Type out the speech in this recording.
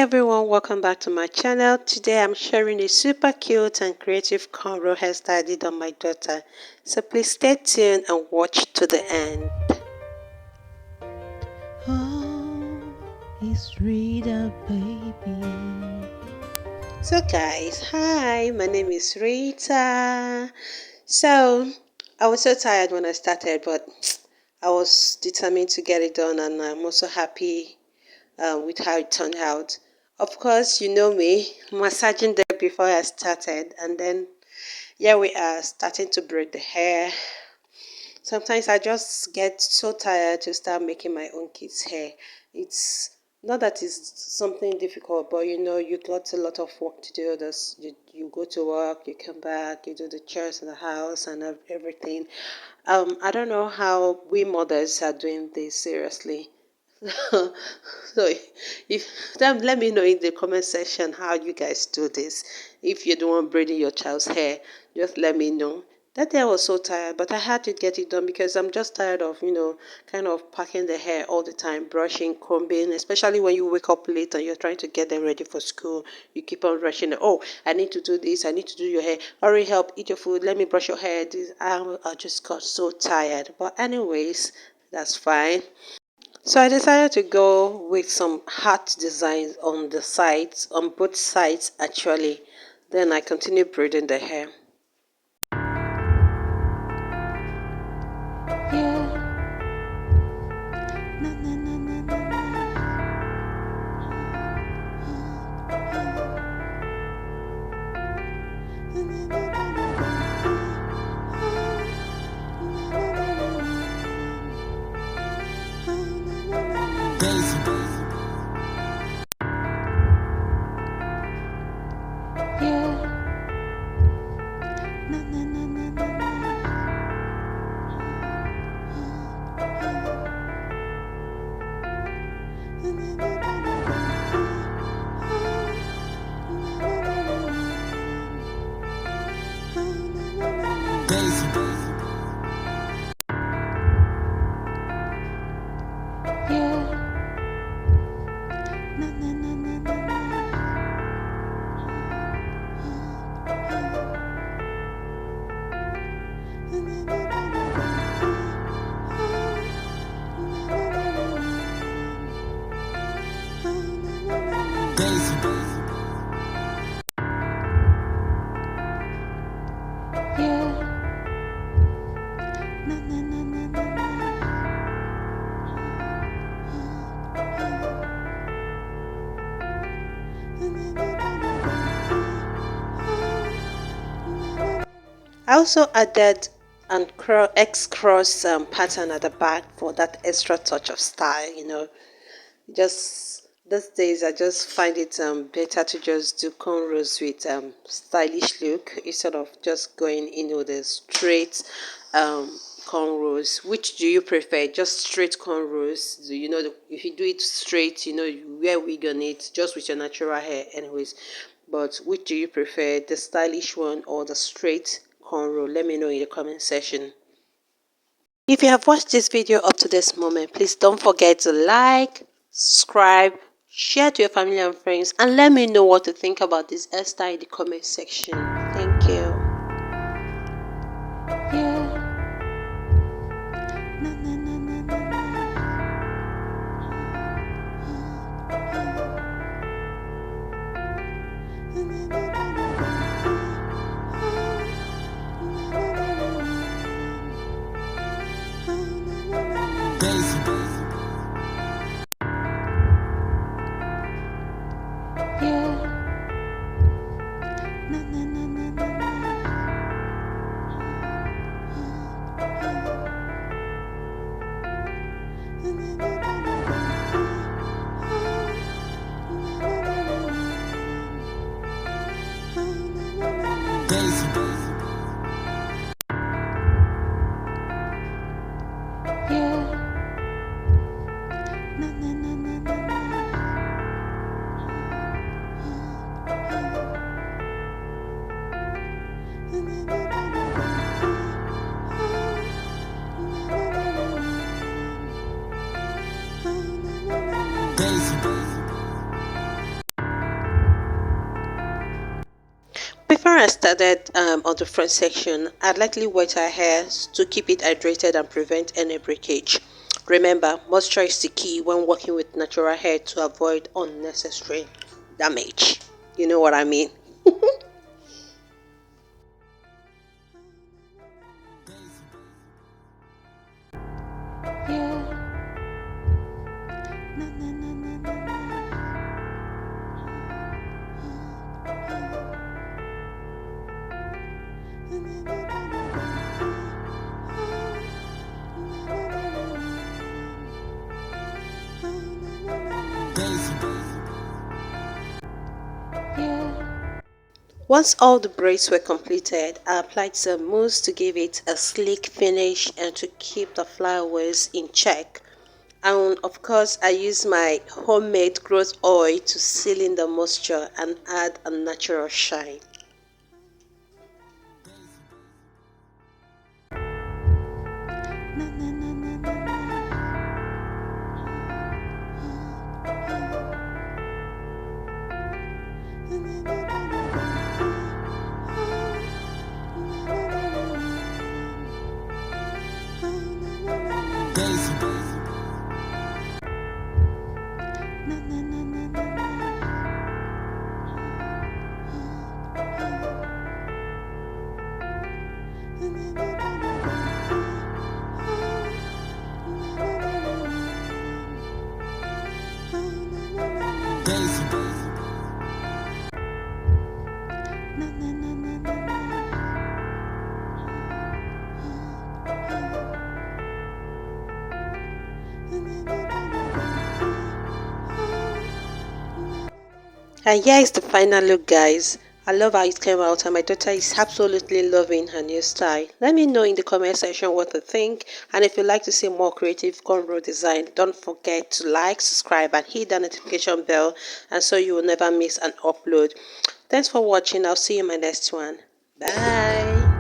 everyone, welcome back to my channel. Today I'm sharing a super cute and creative cornrow hairstyle I did on my daughter. So please stay tuned and watch to the end. Oh, it's Rita, baby. So guys, hi, my name is Rita. So I was so tired when I started, but I was determined to get it done, and I'm also happy with how it turned out. Of course, you know me, massaging there before I started, and then here we are starting to braid the hair. Sometimes I just get so tired to start making my own kids' hair. It's not that it's something difficult, but you got a lot of work to do. You go to work, you come back, you do the chores in the house and everything. I don't know how we mothers are doing this seriously. So if then let me know in the comment section how you guys do this. If you're the one braiding your child's hair, just let me know. That day I was so tired, but I had to get it done because I'm just tired of kind of packing the hair all the time, brushing, combing, especially when you wake up late and you're trying to get them ready for school. You keep on rushing. Oh, I need to do this, I need to do your hair, hurry, help, eat your food, let me brush your hair. I just got so tired, but anyways, that's fine. So I decided to go with some heart designs on the sides, on both sides actually. Then I continued braiding the hair. Yeah. Na, na, na, na, na, I also added an X cross pattern at the back for that extra touch of style. Just these days I just find it better to just do cornrows with stylish look instead of just going in with the straight cornrows. Which do you prefer, just straight cornrows? If you do it straight, you wear wig on it just with your natural hair anyways, but which do you prefer, the stylish one or the straight cornrow? Let me know in the comment section. If you have watched this video up to this moment, please don't forget to like, subscribe, share to your family and friends, and let me know what to think about this hairstyle in the comment section. Thank you. I started on the front section, I'd likely wet her hair to keep it hydrated and prevent any breakage. Remember, moisture is the key when working with natural hair to avoid unnecessary damage. You know what I mean? Yeah. Na na na na na na. Yeah. Once all the braids were completed, I applied some mousse to give it a sleek finish and to keep the flyaways in check. And of course, I use my homemade growth oil to seal in the moisture and add a natural shine. Na na na na na na. Na na na na na na. Na na na na na na. And here is the final look, guys. I love how it came out, and my daughter is absolutely loving her new style. Let me know in the comment section what you think, and if you'd like to see more creative cornrow design, don't forget to like, subscribe, and hit the notification bell, and so you will never miss an upload. Thanks for watching. I'll see you in my next one. Bye.